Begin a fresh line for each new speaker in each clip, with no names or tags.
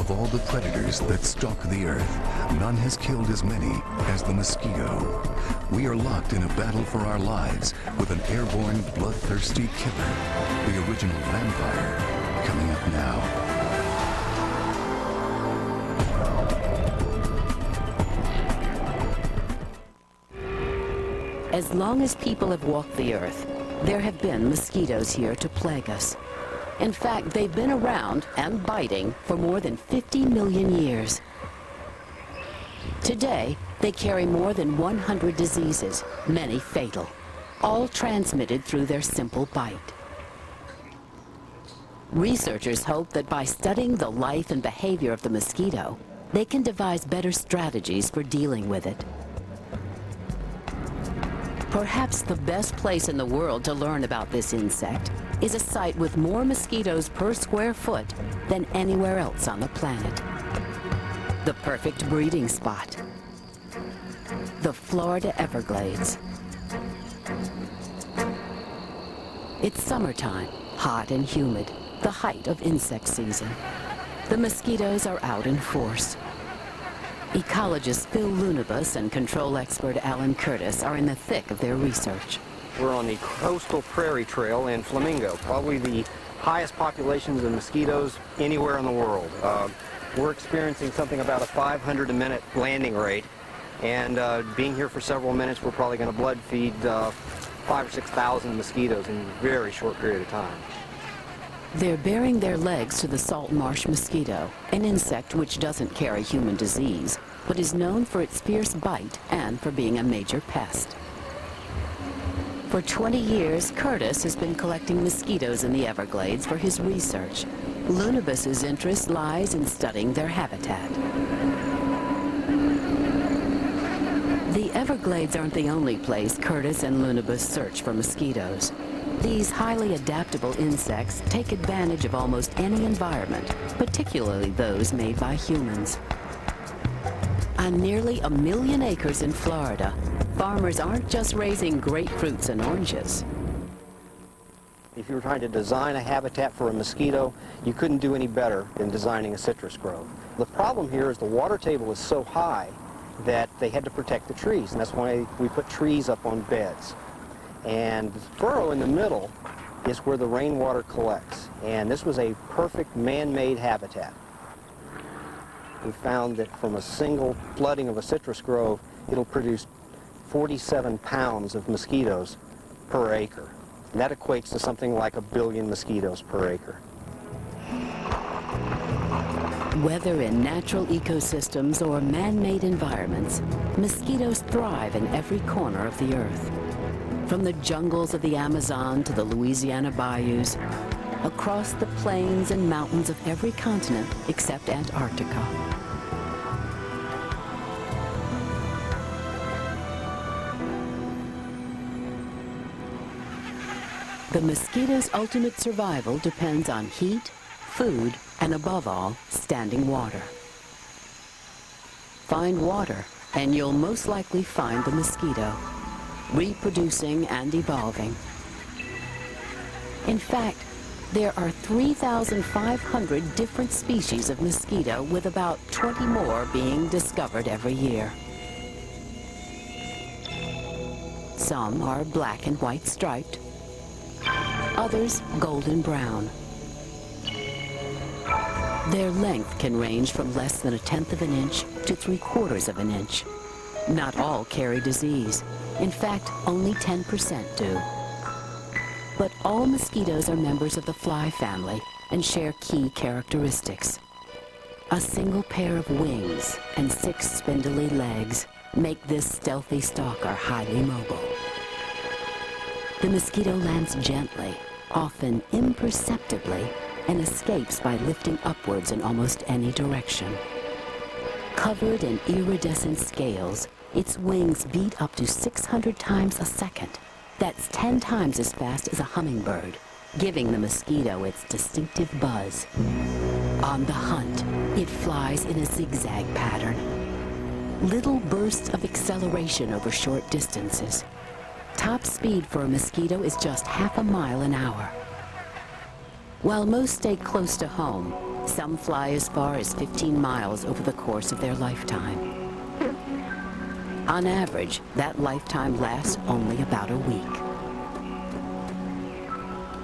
Of all the predators that stalk the earth, none has killed as many as the mosquito. We are locked in a battle for our lives with an airborne, bloodthirsty killer, the original vampire, coming up now.
As long as people have walked the earth, there have been mosquitoes here to plague us. In fact, they've been around and biting for more than 50 million years. Today, they carry more than 100 diseases, many fatal, all transmitted through their simple bite. Researchers hope that by studying the life and behavior of the mosquito, they can devise better strategies for dealing with it. Perhaps the best place in the world to learn about this insect is a site with more mosquitoes per square foot than anywhere else on the planet. The perfect breeding spot. The Florida Everglades. It's summertime, hot and humid, the height of insect season. The mosquitoes are out in force. Ecologist Phil Lunabus and control expert Alan Curtis are in the thick of their research.
We're on the Coastal Prairie Trail in Flamingo, probably the highest populations of mosquitoes anywhere in the world. We're experiencing something about a 500 a minute landing rate, and being here for several minutes, we're probably going to blood feed 5,000 or 6,000 mosquitoes in a very short period of time.
They're baring their legs to the salt marsh mosquito, an insect which doesn't carry human disease, but is known for its fierce bite and for being a major pest. For 20 years, Curtis has been collecting mosquitoes in the Everglades for his research. Lunabus's interest lies in studying their habitat. The Everglades aren't the only place Curtis and Lunabus search for mosquitoes. These highly adaptable insects take advantage of almost any environment, particularly those made by humans. On nearly 1 million acres in Florida, farmers aren't just raising grapefruits and oranges.
If you were trying to design a habitat for a mosquito, you couldn't do any better than designing a citrus grove. The problem here is the water table is so high that they had to protect the trees, and that's why we put trees up on beds. And the furrow in the middle is where the rainwater collects, and this was a perfect man-made habitat. We found that from a single flooding of a citrus grove, it'll produce 47 pounds of mosquitoes per acre. And that equates to something like 1 billion mosquitoes per acre.
Whether in natural ecosystems or man-made environments, mosquitoes thrive in every corner of the earth. From the jungles of the Amazon to the Louisiana bayous, across the plains and mountains of every continent except Antarctica. The mosquito's ultimate survival depends on heat, food, and above all, standing water. Find water, and you'll most likely find the mosquito, reproducing and evolving. In fact, there are 3,500 different species of mosquito, with about 20 more being discovered every year. Some are black and white striped, others golden brown. Their length can range from less than 1/10 of an inch to 3/4 of an inch. Not all carry disease. In fact, only 10% do. But all mosquitoes are members of the fly family and share key characteristics. A single pair of wings and 6 spindly legs make this stealthy stalker highly mobile. The mosquito lands gently, often imperceptibly, and escapes by lifting upwards in almost any direction. Covered in iridescent scales, its wings beat up to 600 times a second. That's 10 times as fast as a hummingbird, giving the mosquito its distinctive buzz. On the hunt, it flies in a zigzag pattern. Little bursts of acceleration over short distances. Top speed for a mosquito is just 1/2 mile an hour. While most stay close to home, Some fly as far as 15 miles over the course of their lifetime. On average, that lifetime lasts only about a week.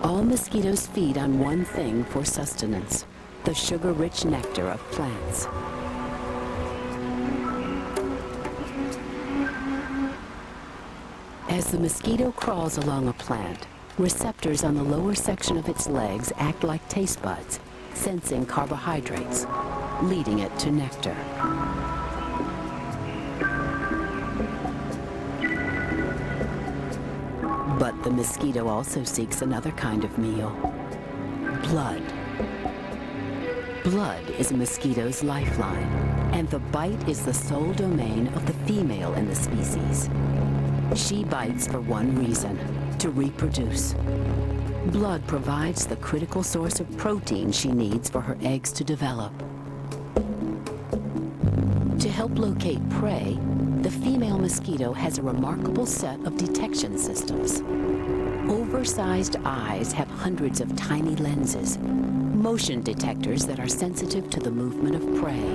All mosquitoes feed on one thing for sustenance, the sugar-rich nectar of plants. As the mosquito crawls along a plant, receptors on the lower section of its legs act like taste buds, sensing carbohydrates, leading it to nectar. But the mosquito also seeks another kind of meal: blood. Blood is a mosquito's lifeline, and the bite is the sole domain of the female in the species. She bites for one reason: to reproduce. Blood provides the critical source of protein she needs for her eggs to develop. To help locate prey, the female mosquito has a remarkable set of detection systems. Oversized eyes have hundreds of tiny lenses, motion detectors that are sensitive to the movement of prey.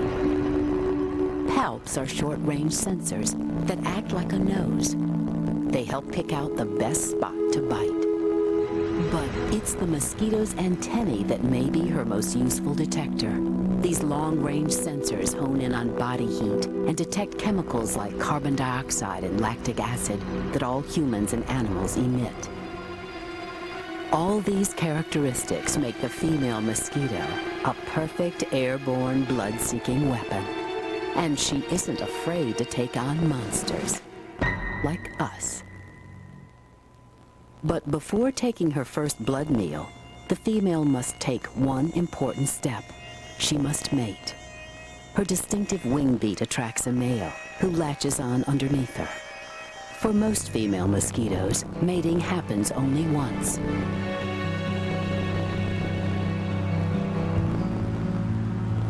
Palps are short-range sensors that act like a nose. They help pick out the best spot to bite. But it's the mosquito's antennae that may be her most useful detector. These long-range sensors hone in on body heat and detect chemicals like carbon dioxide and lactic acid that all humans and animals emit. All these characteristics make the female mosquito a perfect airborne blood-seeking weapon. And she isn't afraid to take on monsters, like us. But before taking her first blood meal, the female must take one important step. She must mate. Her distinctive wing beat attracts a male who latches on underneath her. For most female mosquitoes, mating happens only once.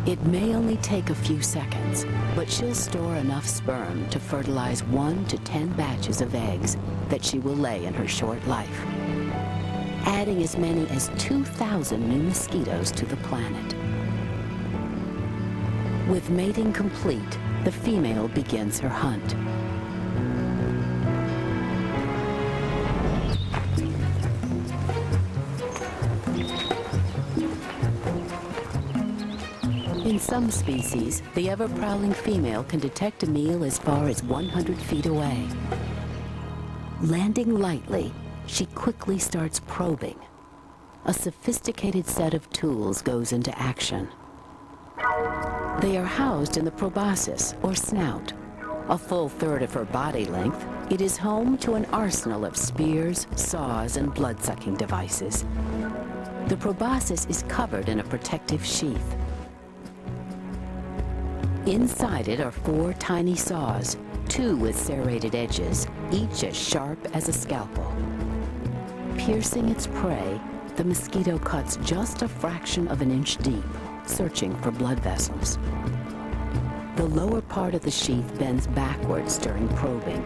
It may only take a few seconds, but she'll store enough sperm to fertilize 1 to 10 batches of eggs that she will lay in her short life, adding as many as 2,000 new mosquitoes to the planet. With mating complete, the female begins her hunt. In some species, the ever-prowling female can detect a meal as far as 100 feet away. Landing lightly, she quickly starts probing. A sophisticated set of tools goes into action. They are housed in the proboscis, or snout. A full third of her body length, it is home to an arsenal of spears, saws, and blood-sucking devices. The proboscis is covered in a protective sheath. Inside it are 4 tiny saws, 2 with serrated edges, each as sharp as a scalpel. Piercing its prey, the mosquito cuts just a fraction of an inch deep, searching for blood vessels. The lower part of the sheath bends backwards during probing.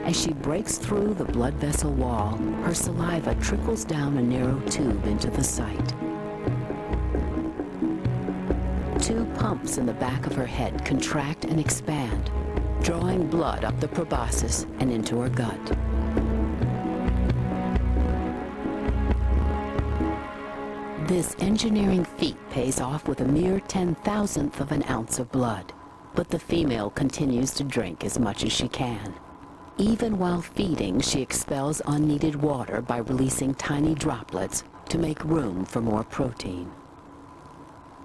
As she breaks through the blood vessel wall, her saliva trickles down a narrow tube into the site. 2 pumps in the back of her head contract and expand, drawing blood up the proboscis and into her gut. This engineering feat pays off with a mere 10,000th of an ounce of blood, but the female continues to drink as much as she can. Even while feeding, she expels unneeded water by releasing tiny droplets to make room for more protein.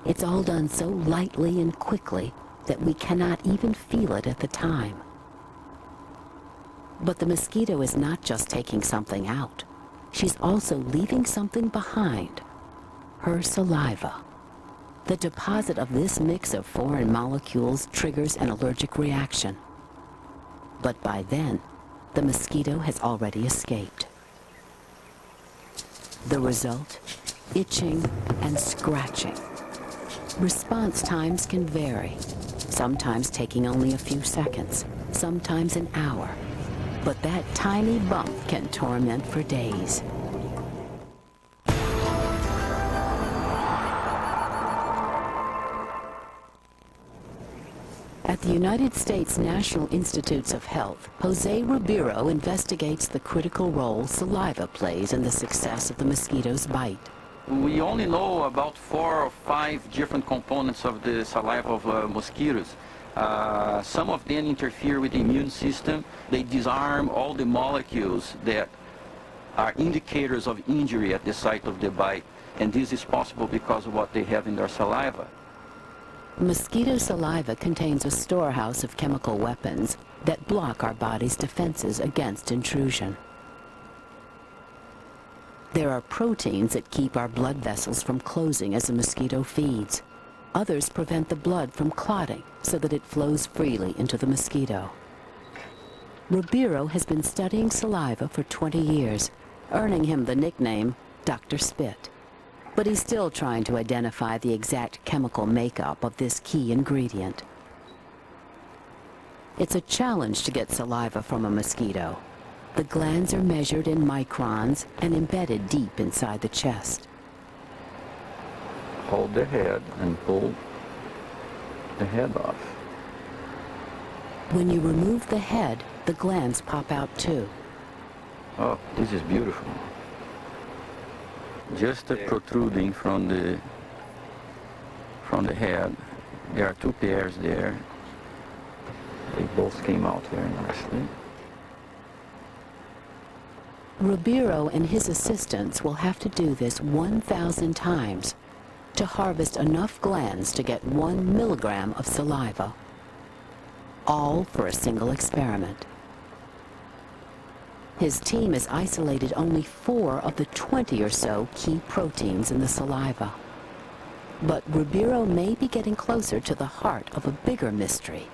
It's all done so lightly and quickly that we cannot even feel it at the time. But the mosquito is not just taking something out. She's also leaving something behind: her saliva. The deposit of this mix of foreign molecules triggers an allergic reaction. But by then, the mosquito has already escaped. The result? Itching and scratching. Response times can vary, sometimes taking only a few seconds, sometimes an hour. But that tiny bump can torment for days.
1
At the United States National Institutes of Health, Jose Ribeiro investigates the critical role saliva plays in the success of the mosquito's bite.
We only know about 4 or 5 different components of the saliva of mosquitoes. Some of them interfere with the immune system. They disarm all the molecules that are indicators of injury at the site of the bite. And this is possible because of what they have in their saliva.
Mosquito saliva contains a storehouse of chemical weapons that block our body's defenses against intrusion. There are proteins that keep our blood vessels from closing as a mosquito feeds. Others prevent the blood from clotting so that it flows freely into the mosquito. Ribeiro has been studying saliva for 20 years, earning him the nickname Dr. Spit. But he's still trying to identify the exact chemical makeup of this key ingredient. It's a challenge to get saliva from a mosquito. The glands are measured in microns and embedded deep inside the chest.
Hold the head and pull the head off.
When you remove the head, the glands pop out too.
Oh, this is beautiful. Just protruding from the head. There are 2 pairs there. They both came out very nicely.
Ribeiro and his assistants will have to do this 1,000 times to harvest enough glands to get 1 milligram of saliva, all for a single experiment. His team has isolated only 4 of the 20 or so key proteins in the saliva. But Ribeiro may be getting closer to the heart of a bigger mystery.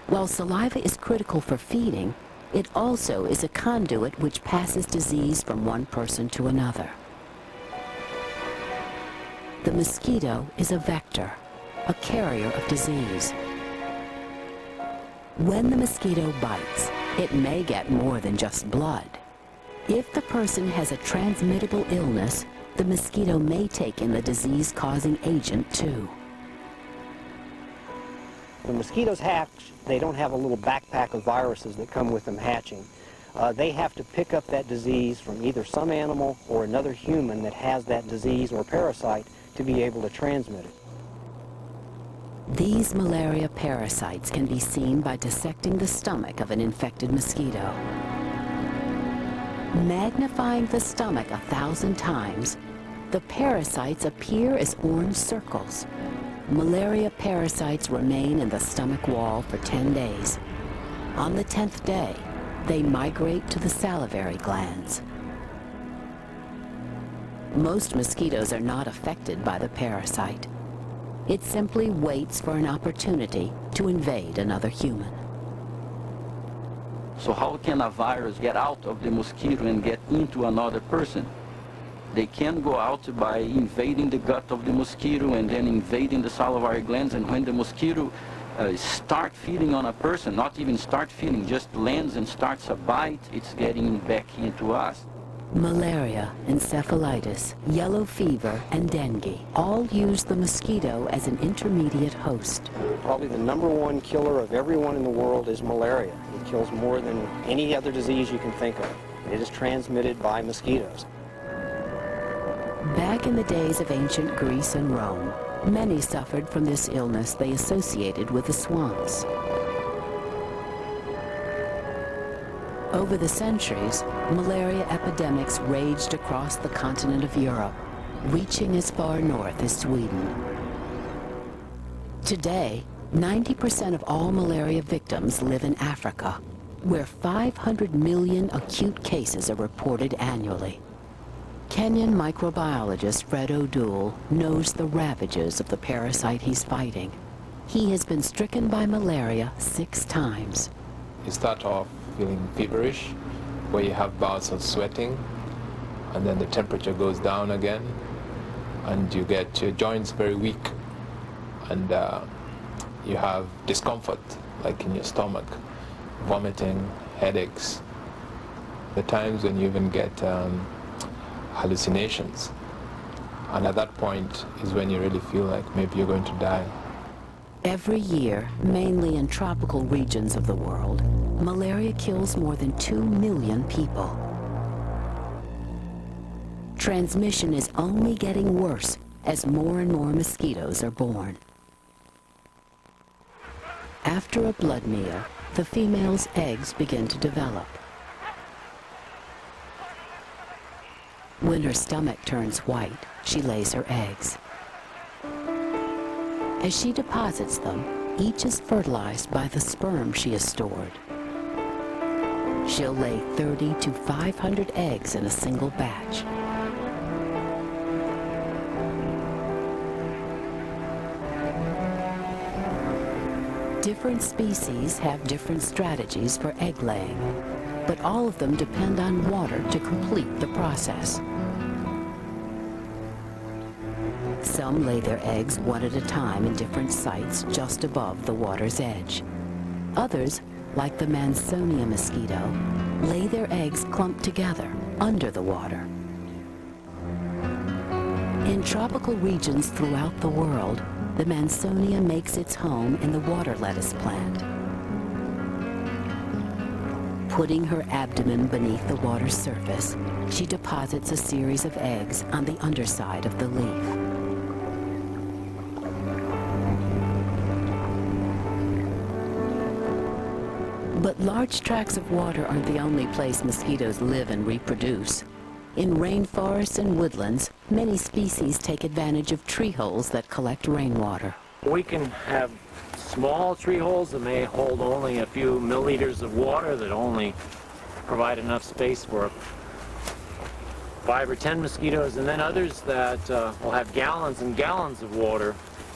While saliva is critical for feeding, it also is a conduit which passes disease from one person to another. The mosquito is a vector, a carrier of disease. When the mosquito bites, it may get more than just blood. If the person has a transmittable illness, the mosquito may take in the disease-causing agent too.
When mosquitoes hatch, they don't have a little backpack of viruses that come with them hatching. They have to pick up that disease from either some animal or another human that has that disease or parasite to be able to transmit it.
These malaria parasites can be seen by dissecting the stomach of an infected mosquito. Magnifying the stomach 1,000 times, the parasites appear as orange circles. Malaria parasites remain in the stomach wall for 10 days. On the 10th day, they migrate to the salivary glands. Most mosquitoes are not affected by the parasite. It simply waits for an opportunity to invade another human.
So how can a virus get out of the mosquito and get into another person? They can go out by invading the gut of the mosquito and then invading the salivary glands, and when the mosquito start feeding on a person, not even start feeding, just lands and starts a bite, it's getting back into us.
Malaria, encephalitis, yellow fever, and dengue all use the mosquito as an intermediate host.
Probably the #1 killer of everyone in the world is malaria. It kills more than any other disease you can think of. It is transmitted by mosquitoes.
Back in the days of ancient Greece and Rome, many suffered from this illness they associated with the swamps. Over the centuries, malaria epidemics raged across the continent of Europe, reaching as far north as Sweden. Today, 90% of all malaria victims live in Africa, where 500 million acute cases are reported annually. Kenyan microbiologist Fred O'Doul knows the ravages of the parasite he's fighting. He has been stricken by malaria 6 times.
You start off feeling feverish, where you have bouts of sweating, and then the temperature goes down again, and you get your joints very weak, and you have discomfort, like in your stomach, vomiting, headaches. The times when you even get hallucinations, and at that point is when you really feel like maybe you're going to die.
Every year, mainly in tropical regions of the world, malaria kills more than 2 million people. Transmission is only getting worse as more and more mosquitoes are born. After a blood meal, the female's eggs begin to develop. When her stomach turns white, she lays her eggs. As she deposits them, each is fertilized by the sperm she has stored. She'll lay 30 to 500 eggs in a single batch. Different species have different strategies for egg laying, but all of them depend on water to complete the process. Some lay their eggs one at a time in different sites just above the water's edge. Others, like the Mansonia mosquito, lay their eggs clumped together under the water. In tropical regions throughout the world, the Mansonia makes its home in the water lettuce plant. Putting her abdomen beneath the water's surface, she deposits a series of eggs on the underside of the leaf. But large tracts of water aren't the only place mosquitoes live and reproduce. In rainforests and woodlands, many species take advantage of tree holes that collect rainwater.
We can have small tree holes that may hold only a few milliliters of water that only provide enough space for 5 or 10 mosquitoes, and then others that will have gallons and gallons of water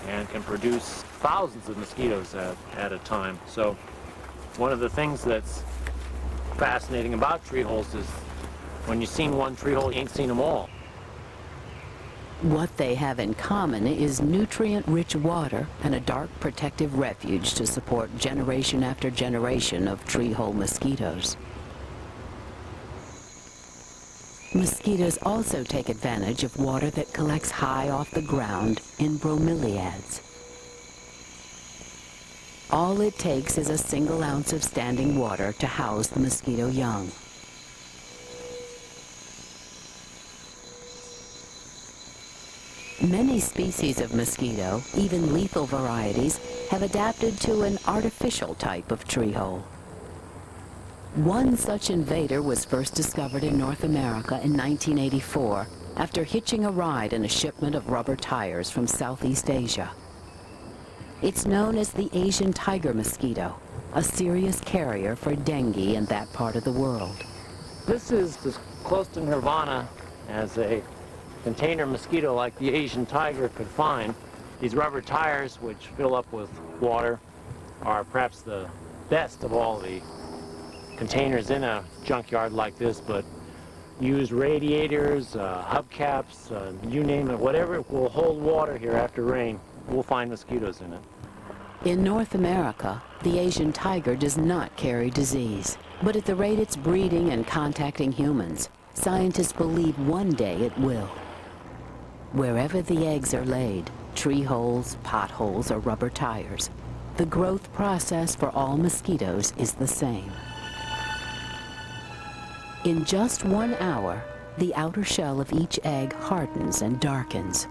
and can produce thousands of mosquitoes at a time. So one of the things that's fascinating about tree holes is when you've seen one tree hole, you ain't seen them all.
What they have in common is nutrient-rich water and a dark protective refuge to support generation after generation of tree hole mosquitoes. Mosquitoes also take advantage of water that collects high off the ground in bromeliads. All it takes is a single ounce of standing water to house the mosquito young. Many species of mosquito, even lethal varieties, have adapted to an artificial type of tree hole. One such invader was first discovered in North America in 1984 after hitching a ride in a shipment of rubber tires from Southeast Asia. It's known as the Asian tiger mosquito, a serious carrier for dengue in that part of the world.
This is as close to nirvana as a container mosquito like the Asian tiger could find. These rubber tires, which fill up with water, are perhaps the best of all the containers in a junkyard like this, but use radiators, hubcaps, you name it, whatever will hold water here after rain, we'll find mosquitoes in it.
In North America, the Asian tiger does not carry disease, but at the rate it's breeding and contacting humans, scientists believe one day it will. Wherever the eggs are laid, tree holes, potholes, or rubber tires, the growth process for all mosquitoes is the same. In just 1 hour, the outer shell of each egg hardens and darkens.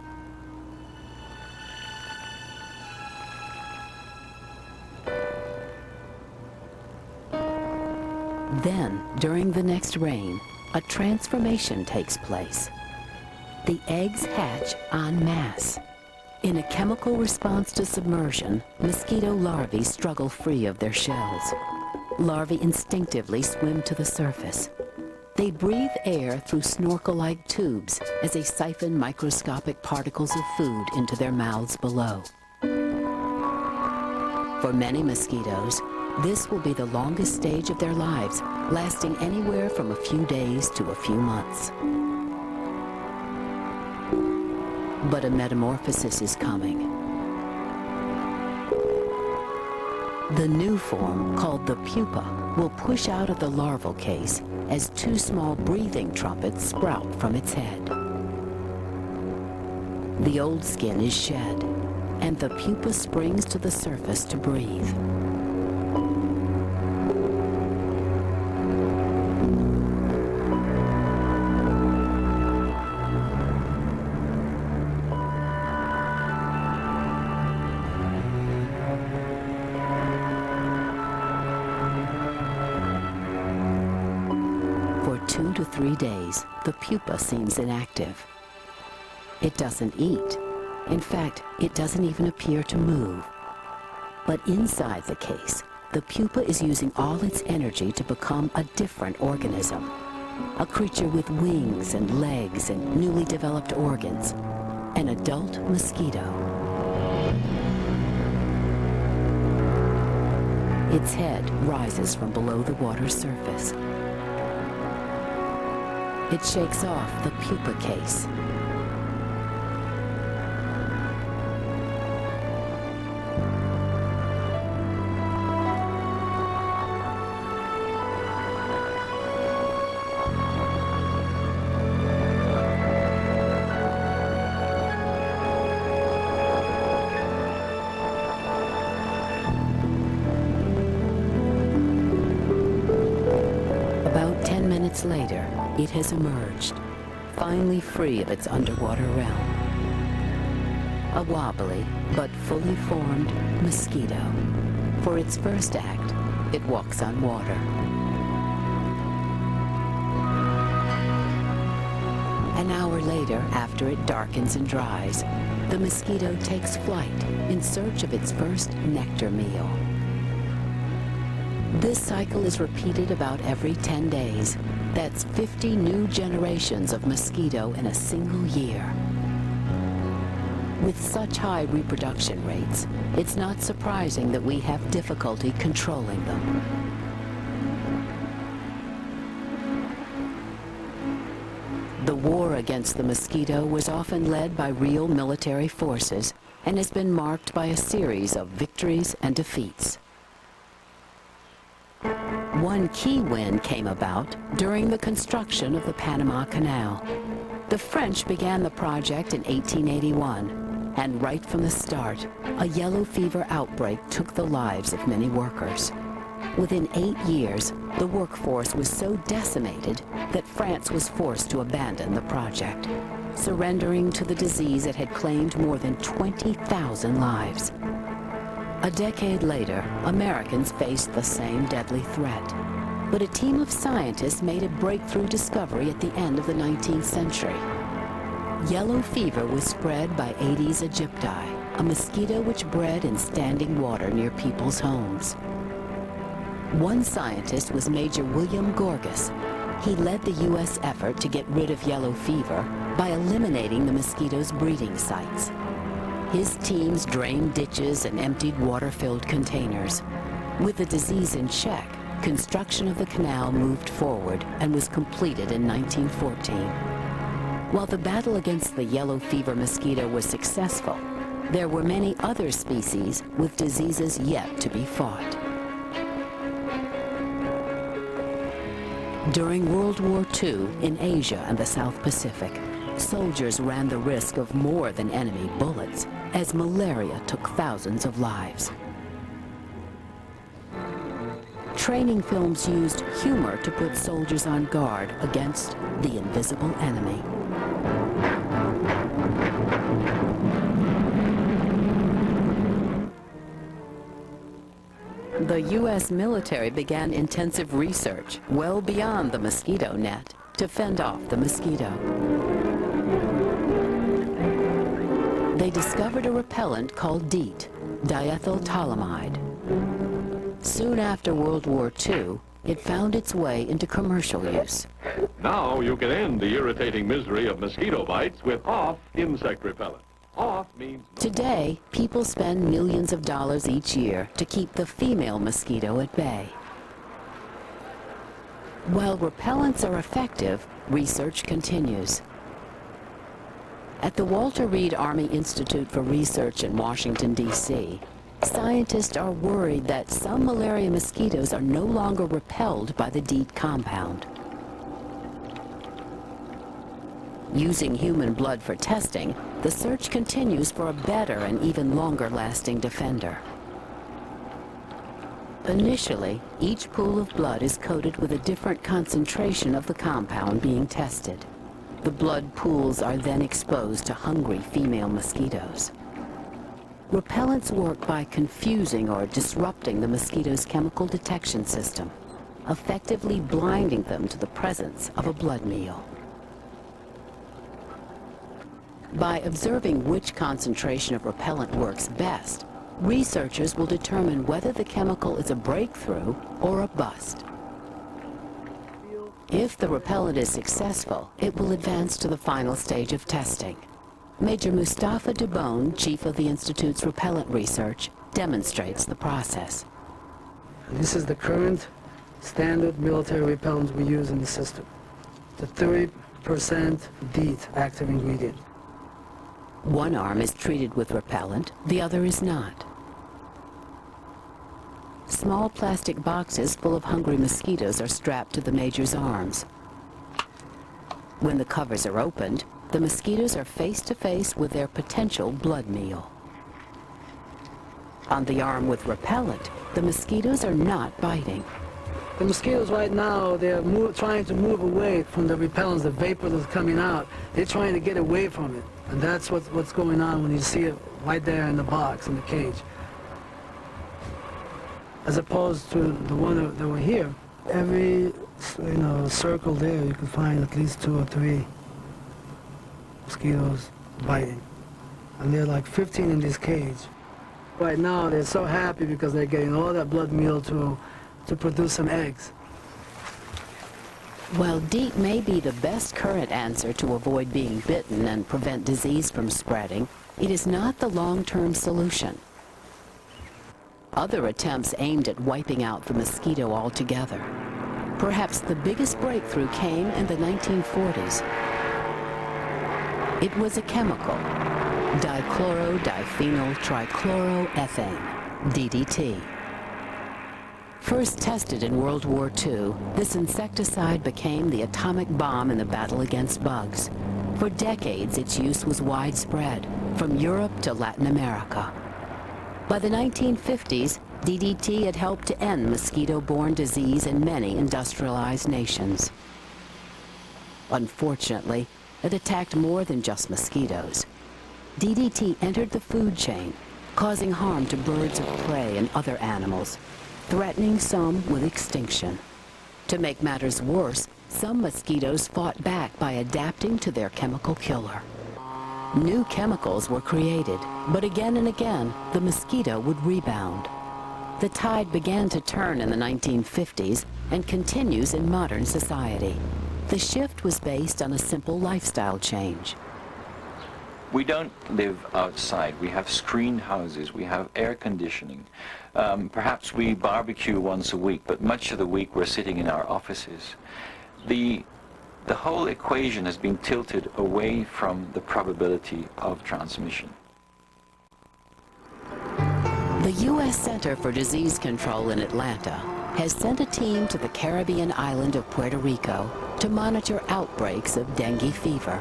Then, during the next rain, a transformation takes place. The eggs hatch en masse. In a chemical response to submersion, mosquito larvae struggle free of their shells. Larvae instinctively swim to the surface. They breathe air through snorkel-like tubes as they siphon microscopic particles of food into their mouths below. For many mosquitoes, this will be the longest stage of their lives, lasting anywhere from a few days to a few months. But a metamorphosis is coming. The new form, called the pupa, will push out of the larval case as 2 small breathing trumpets sprout from its head. The old skin is shed, and the pupa springs to the surface to breathe. For 2 to 3 days, the pupa seems inactive. It doesn't eat. In fact, it doesn't even appear to move. But inside the case, the pupa is using all its energy to become a different organism. A creature with wings and legs and newly developed organs. An adult mosquito. Its head rises from below the water's surface. It shakes off the pupa case. About 10 minutes later, it has emerged, finally free of its underwater realm. A wobbly but fully formed mosquito. For its first act, it walks on water. An hour later, after it darkens and dries, the mosquito takes flight in search of its first nectar meal. This cycle is repeated about every 10 days. That's 50 new generations of mosquito in a single year. With such high reproduction rates, it's not surprising that we have difficulty controlling them. The war against the mosquito was often led by real military forces and has been marked by a series of victories and defeats. One key win came about during the construction of the Panama Canal. The French began the project in 1881, and right from the start, a yellow fever outbreak took the lives of many workers. Within 8 years, the workforce was so decimated that France was forced to abandon the project, surrendering to the disease that had claimed more than 20,000 lives. A decade later, Americans faced the same deadly threat. But a team of scientists made a breakthrough discovery at the end of the 19th century. Yellow fever was spread by Aedes aegypti, a mosquito which bred in standing water near people's homes. One scientist was Major William Gorgas. He led the U.S. effort to get rid of yellow fever by eliminating the mosquito's breeding sites. His teams drained ditches and emptied water-filled containers. With the disease in check, construction of the canal moved forward and was completed in 1914. While the battle against the yellow fever mosquito was successful, there were many other species with diseases yet to be fought. During World War II in Asia and the South Pacific, soldiers ran the risk of more than enemy bullets as malaria took thousands of lives. Training films used humor to put soldiers on guard against the invisible enemy. The U.S. military began intensive research well beyond the mosquito net to fend off the mosquito. They discovered a repellent called DEET, diethyltoluamide. Soon after World War II, it found its way into commercial use.
Now you can end the irritating misery of mosquito bites with OFF insect repellent. OFF means...
Today, people spend millions of dollars each year to keep the female mosquito at bay. While repellents are effective, research continues. At the Walter Reed Army Institute for Research in Washington, D.C., scientists are worried that some malaria mosquitoes are no longer repelled by the DEET compound. Using human blood for testing, the search continues for a better and even longer-lasting defender. Initially, each pool of blood is coated with a different concentration of the compound being tested. The blood pools are then exposed to hungry female mosquitoes. Repellents work by confusing or disrupting the mosquito's chemical detection system, effectively blinding them to the presence of a blood meal. By observing which concentration of repellent works best, researchers will determine whether the chemical is a breakthrough or a bust. If the repellent is successful, it will advance to the final stage of testing. Major Mustafa Dubone, chief of the Institute's repellent research, demonstrates the process.
This is the current standard military repellent we use in the system. The 30% DEET active ingredient.
One arm is treated with repellent, the other is not. Small plastic boxes full of hungry mosquitoes are strapped to the major's arms. When the covers are opened, the mosquitoes are face to face with their potential blood meal. On the arm with repellent, the mosquitoes are not biting.
The mosquitoes right now, they're trying to move away from the repellents, the vapor that's coming out. They're trying to get away from it. And that's what's going on when you see it right there in the box, in the cage. As opposed to the one that were here. Every circle there, you can find at least 2 or 3 mosquitoes biting. And there are like 15 in this cage. Right now, they're so happy because they're getting all that blood meal to produce some eggs.
While DEET may be the best current answer to avoid being bitten and prevent disease from spreading, it is not the long-term solution. Other attempts aimed at wiping out the mosquito altogether. Perhaps the biggest breakthrough came in the 1940s. It was a chemical, dichlorodiphenyl trichloroethane, DDT. First tested in World War II, this insecticide became the atomic bomb in the battle against bugs. For decades, its use was widespread, from Europe to Latin America. By the 1950s, DDT had helped to end mosquito-borne disease in many industrialized nations. Unfortunately, it attacked more than just mosquitoes. DDT entered the food chain, causing harm to birds of prey and other animals, threatening some with extinction. To make matters worse, some mosquitoes fought back by adapting to their chemical killer. New chemicals were created, but again and again, the mosquito would rebound. The tide began to turn in the 1950s and continues in modern society. The shift was based on a simple lifestyle change.
We don't live outside. We have screened houses. We have air conditioning. Perhaps we barbecue once a week, but much of the week we're sitting in our offices. The whole equation has been tilted away from the probability of transmission.
The U.S. Center for Disease Control in Atlanta has sent a team to the Caribbean island of Puerto Rico to monitor outbreaks of dengue fever.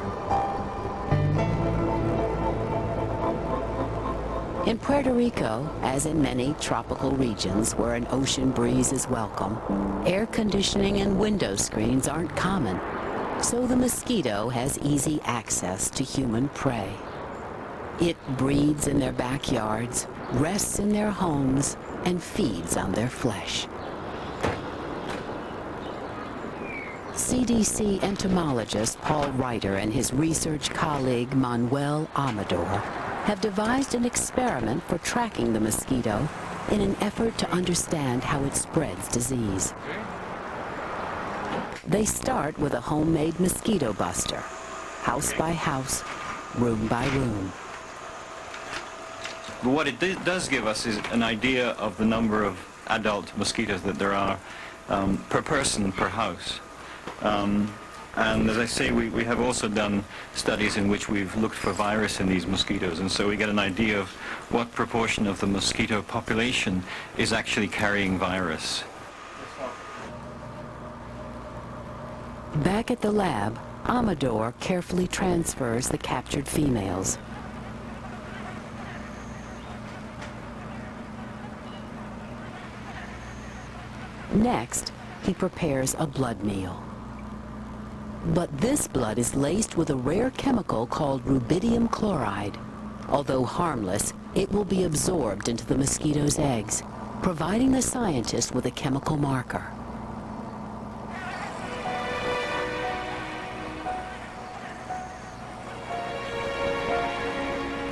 In Puerto Rico, as in many tropical regions where an ocean breeze is welcome, air conditioning and window screens aren't common, so the mosquito has easy access to human prey. It breeds in their backyards, rests in their homes, and feeds on their flesh. CDC entomologist Paul Reiter and his research colleague Manuel Amador have devised an experiment for tracking the mosquito in an effort to understand how it spreads disease. They start with a homemade mosquito buster, house by house, room by room.
What it does give us is an idea of the number of adult mosquitoes that there are per person per house. And as I say, we have also done studies in which we've looked for virus in these mosquitoes, and so we get an idea of what proportion of the mosquito population is actually carrying virus.
Back at the lab, Amador carefully transfers the captured females. Next, he prepares a blood meal. But this blood is laced with a rare chemical called rubidium chloride. Although harmless, it will be absorbed into the mosquito's eggs, providing the scientist with a chemical marker.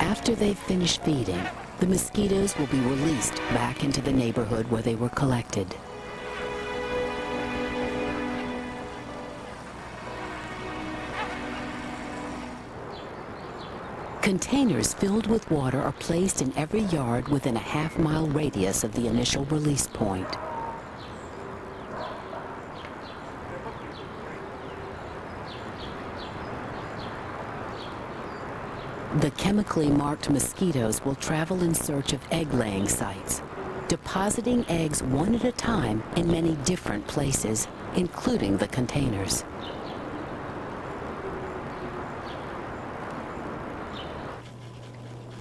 After they've finished feeding, the mosquitoes will be released back into the neighborhood where they were collected. Containers filled with water are placed in every yard within a half-mile radius of the initial release point. The chemically marked mosquitoes will travel in search of egg-laying sites, depositing eggs one at a time in many different places, including the containers.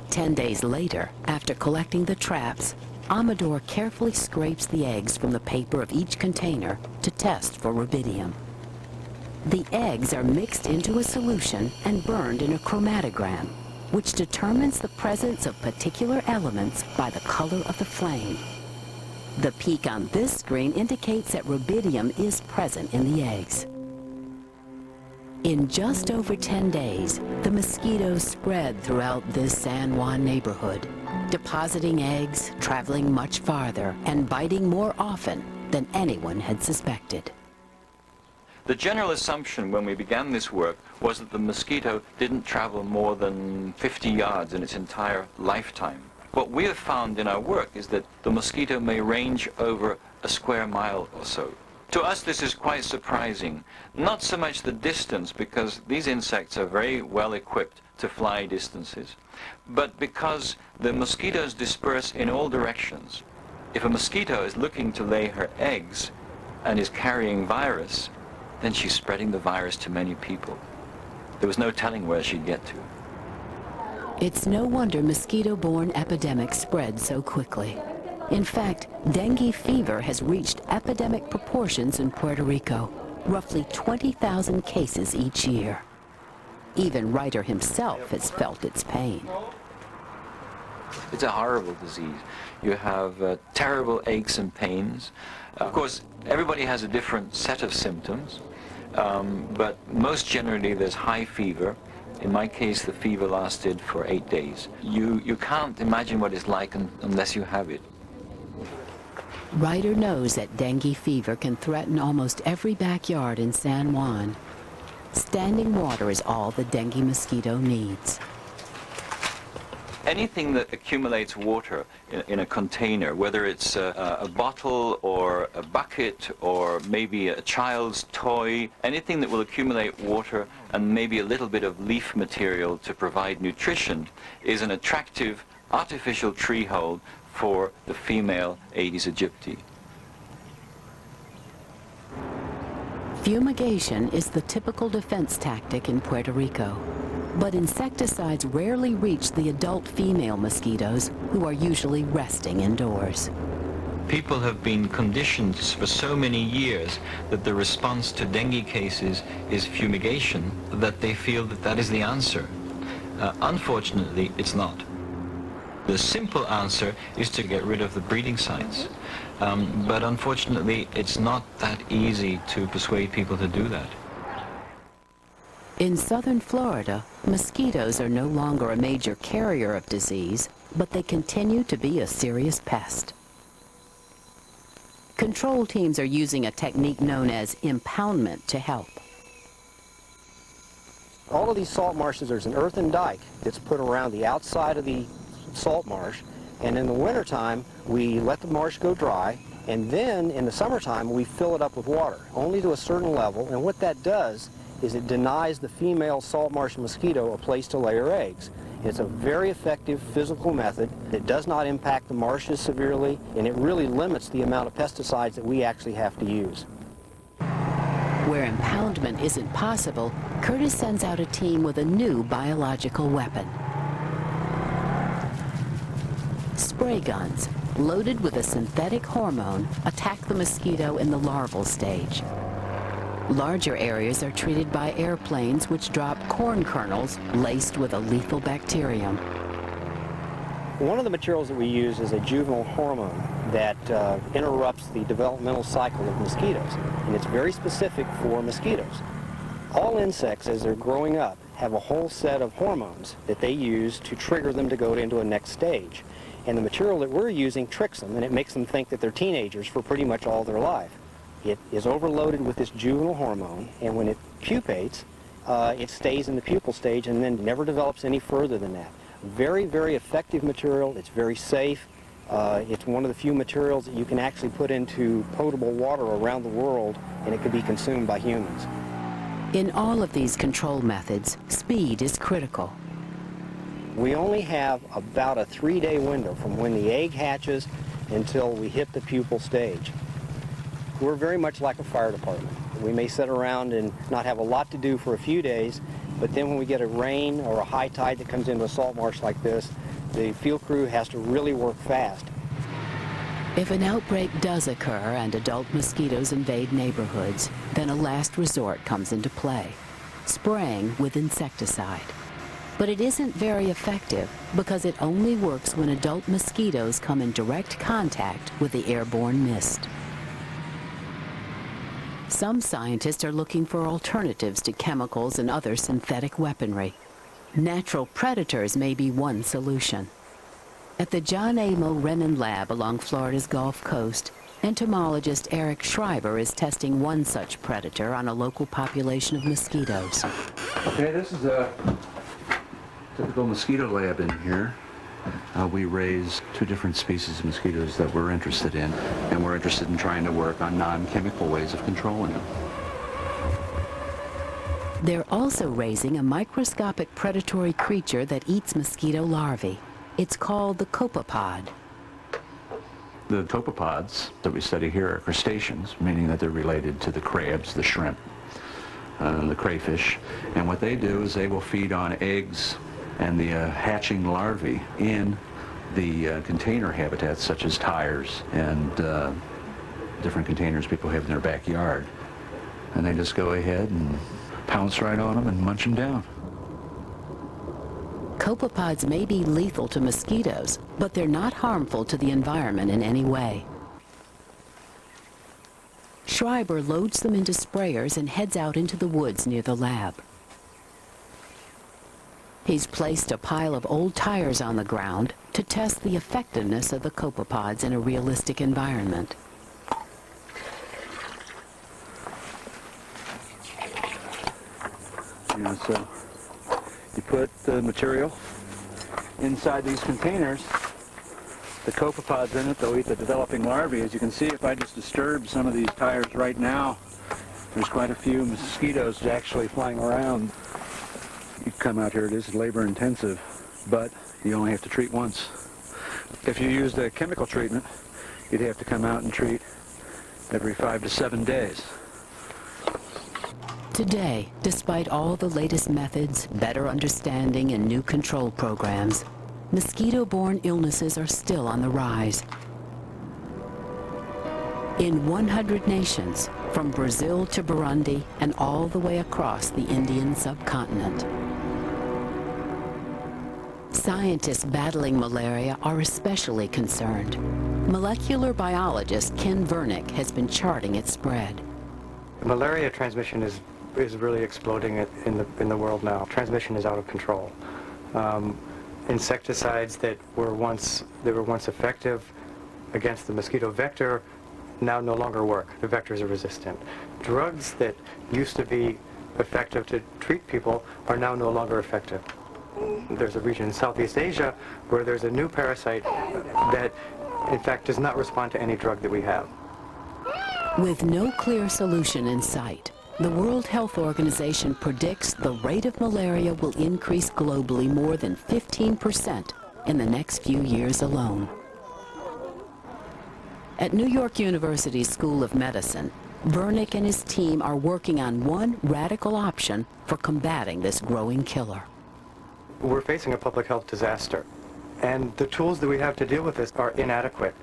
Ten days later, after collecting the traps, Amador carefully scrapes the eggs from the paper of each container to test for rubidium. The eggs are mixed into a solution and burned in a chromatogram, which determines the presence of particular elements by the color of the flame. The peak on this screen indicates that rubidium is present in the eggs. In just over 10 days, the mosquitoes spread throughout this San Juan neighborhood, depositing eggs, traveling much farther, and biting more often than anyone had suspected.
The general assumption when we began this work was that the mosquito didn't travel more than 50 yards in its entire lifetime. What we have found in our work is that the mosquito may range over a square mile or so. To us, this is quite surprising. Not so much the distance, because these insects are very well equipped to fly distances, but because the mosquitoes disperse in all directions. If a mosquito is looking to lay her eggs and is carrying virus, then she's spreading the virus to many people. There was no telling where she'd get to.
It's no wonder mosquito-borne epidemics spread so quickly. In fact, dengue fever has reached epidemic proportions in Puerto Rico, roughly 20,000 cases each year. Even Ryder himself has felt its pain.
It's a horrible disease. You have terrible aches and pains. Of course, everybody has a different set of symptoms, but most generally there's high fever. In my case, the fever lasted for 8 days. You can't imagine what it's like unless you have it.
Ryder knows that dengue fever can threaten almost every backyard in San Juan. Standing water is all the dengue mosquito needs.
Anything that accumulates water in a container, whether it's a bottle or a bucket or maybe a child's toy, anything that will accumulate water and maybe a little bit of leaf material to provide nutrition is an attractive artificial tree hole for the female Aedes aegypti.
Fumigation is the typical defense tactic in Puerto Rico, but insecticides rarely reach the adult female mosquitoes, who are usually resting indoors.
People have been conditioned for so many years that the response to dengue cases is fumigation that they feel that that is the answer. Unfortunately, it's not. The simple answer is to get rid of the breeding sites. But unfortunately, it's not that easy to persuade people to do that.
In southern Florida, mosquitoes are no longer a major carrier of disease, but they continue to be a serious pest. Control teams are using a technique known as impoundment to help.
All of these salt marshes, there's an earthen dike that's put around the outside of the salt marsh, and in the wintertime we let the marsh go dry, and then in the summertime we fill it up with water, only to a certain level, and what that does is it denies the female salt marsh mosquito a place to lay her eggs. It's a very effective physical method. It does not impact the marshes severely, and it really limits the amount of pesticides that we actually have to use.
Where impoundment isn't possible, Curtis sends out a team with a new biological weapon. Spray guns, loaded with a synthetic hormone, attack the mosquito in the larval stage. Larger areas are treated by airplanes which drop corn kernels laced with a lethal bacterium.
One of the materials that we use is a juvenile hormone that interrupts the developmental cycle of mosquitoes, and it's very specific for mosquitoes. All insects, as they're growing up, have a whole set of hormones that they use to trigger them to go into a next stage. And the material that we're using tricks them, and it makes them think that they're teenagers for pretty much all their life. It is overloaded with this juvenile hormone, and when it pupates, it stays in the pupal stage and then never develops any further than that. Very, very effective material. It's very safe. It's one of the few materials that you can actually put into potable water around the world, and it can be consumed by humans.
In all of these control methods, speed is critical.
We only have about a 3-day window from when the egg hatches until we hit the pupal stage. We're very much like a fire department. We may sit around and not have a lot to do for a few days, but then when we get a rain or a high tide that comes into a salt marsh like this, the field crew has to really work fast.
If an outbreak does occur and adult mosquitoes invade neighborhoods, then a last resort comes into play: spraying with insecticide. But it isn't very effective because it only works when adult mosquitoes come in direct contact with the airborne mist. Some scientists are looking for alternatives to chemicals and other synthetic weaponry. Natural predators may be one solution. At the John A. Mulrennan Lab along Florida's Gulf Coast, entomologist Eric Schreiber is testing one such predator on a local population of mosquitoes.
Okay, this is a typical mosquito lab in here. We raise 2 different species of mosquitoes that we're interested in, and we're interested in trying to work on non-chemical ways of controlling them.
They're also raising a microscopic predatory creature that eats mosquito larvae. It's called the copepod.
The copepods that we study here are crustaceans, meaning that they're related to the crabs, the shrimp, the crayfish. And what they do is they will feed on eggs and the hatching larvae in the container habitats such as tires and different containers people have in their backyard. And they just go ahead and pounce right on them and munch them down.
Copepods may be lethal to mosquitoes, but they're not harmful to the environment in any way. Schreiber loads them into sprayers and heads out into the woods near the lab. He's placed a pile of old tires on the ground to test the effectiveness of the copepods in a realistic environment.
So you put the material inside these containers, the copepods in it, they'll eat the developing larvae. As you can see, if I just disturb some of these tires right now, there's quite a few mosquitoes actually flying around. You come out here, it is labor intensive, but you only have to treat once. If you used a chemical treatment, you'd have to come out and treat every 5 to 7 days.
Today, despite all the latest methods, better understanding, and new control programs, mosquito-borne illnesses are still on the rise. In 100 nations, from Brazil to Burundi and all the way across the Indian subcontinent. Scientists battling malaria are especially concerned. Molecular biologist Ken Vernick has been charting its spread.
Malaria transmission is really exploding in the world now. Transmission is out of control. Insecticides that were once effective against the mosquito vector now no longer work. The vectors are resistant. Drugs that used to be effective to treat people are now no longer effective. There's a region in Southeast Asia where there's a new parasite that in fact does not respond to any drug that we have.
With no clear solution in sight, the World Health Organization predicts the rate of malaria will increase globally more than 15% in the next few years alone. At New York University's School of Medicine, Vernick and his team are working on one radical option for combating this growing killer.
We're facing a public health disaster, and the tools that we have to deal with this are inadequate.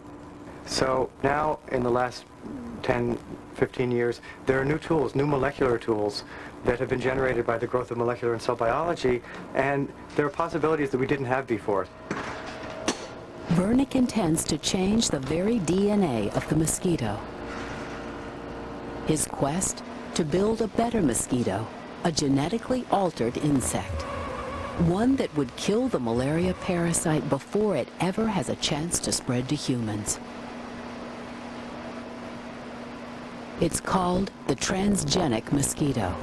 So now, in the last 10, 15 years, there are new tools, new molecular tools that have been generated by the growth of molecular and cell biology, and there are possibilities that we didn't have before.
Vernick intends to change the very DNA of the mosquito. His quest? To build a better mosquito, a genetically altered insect. One that would kill the malaria parasite before it ever has a chance to spread to humans. It's called the transgenic mosquito.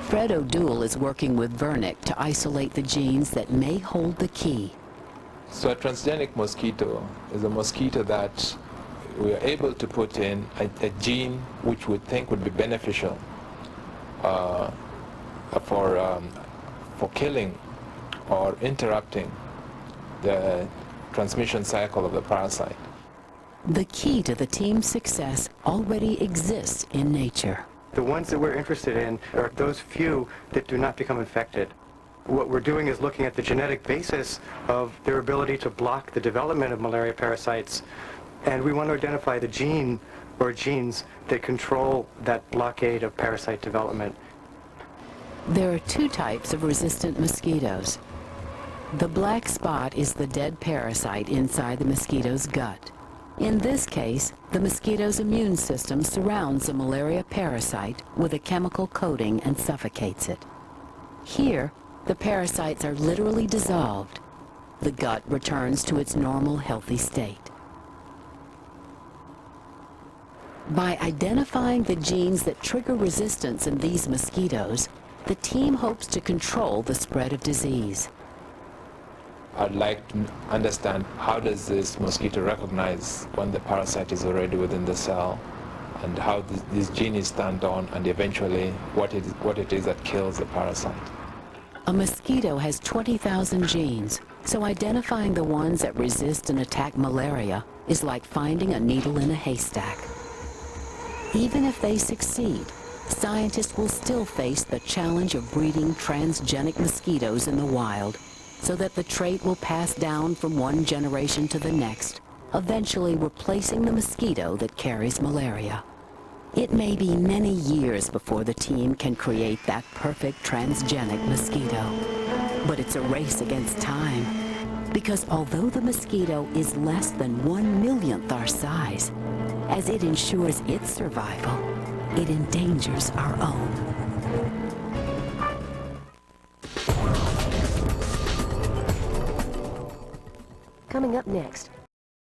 Fred O'Doul is working with Vernick to isolate the genes that may hold the key.
So a transgenic mosquito is a mosquito that we are able to put in a gene which we think would be beneficial for killing or interrupting the transmission cycle of the parasite.
The key to the team's success already exists in nature.
The ones that we're interested in are those few that do not become infected. What we're doing is looking at the genetic basis of their ability to block the development of malaria parasites, and we want to identify the gene or genes that control that blockade of parasite development.
There are two types of resistant mosquitoes. The black spot is the dead parasite inside the mosquito's gut. In this case, the mosquito's immune system surrounds the malaria parasite with a chemical coating and suffocates it. Here, the parasites are literally dissolved. The gut returns to its normal, healthy state. By identifying the genes that trigger resistance in these mosquitoes, the team hopes to control the spread of disease.
I'd like to understand how does this mosquito recognize when the parasite is already within the cell, and how this gene is turned on, and eventually what it is that kills the parasite.
A mosquito has 20,000 genes, so identifying the ones that resist and attack malaria is like finding a needle in a haystack. Even if they succeed, scientists will still face the challenge of breeding transgenic mosquitoes in the wild, so that the trait will pass down from one generation to the next, eventually replacing the mosquito that carries malaria. It may be many years before the team can create that perfect transgenic mosquito. But it's a race against time, because although the mosquito is less than 1/1,000,000th our size, as it ensures its survival, it endangers our own.
Coming up next,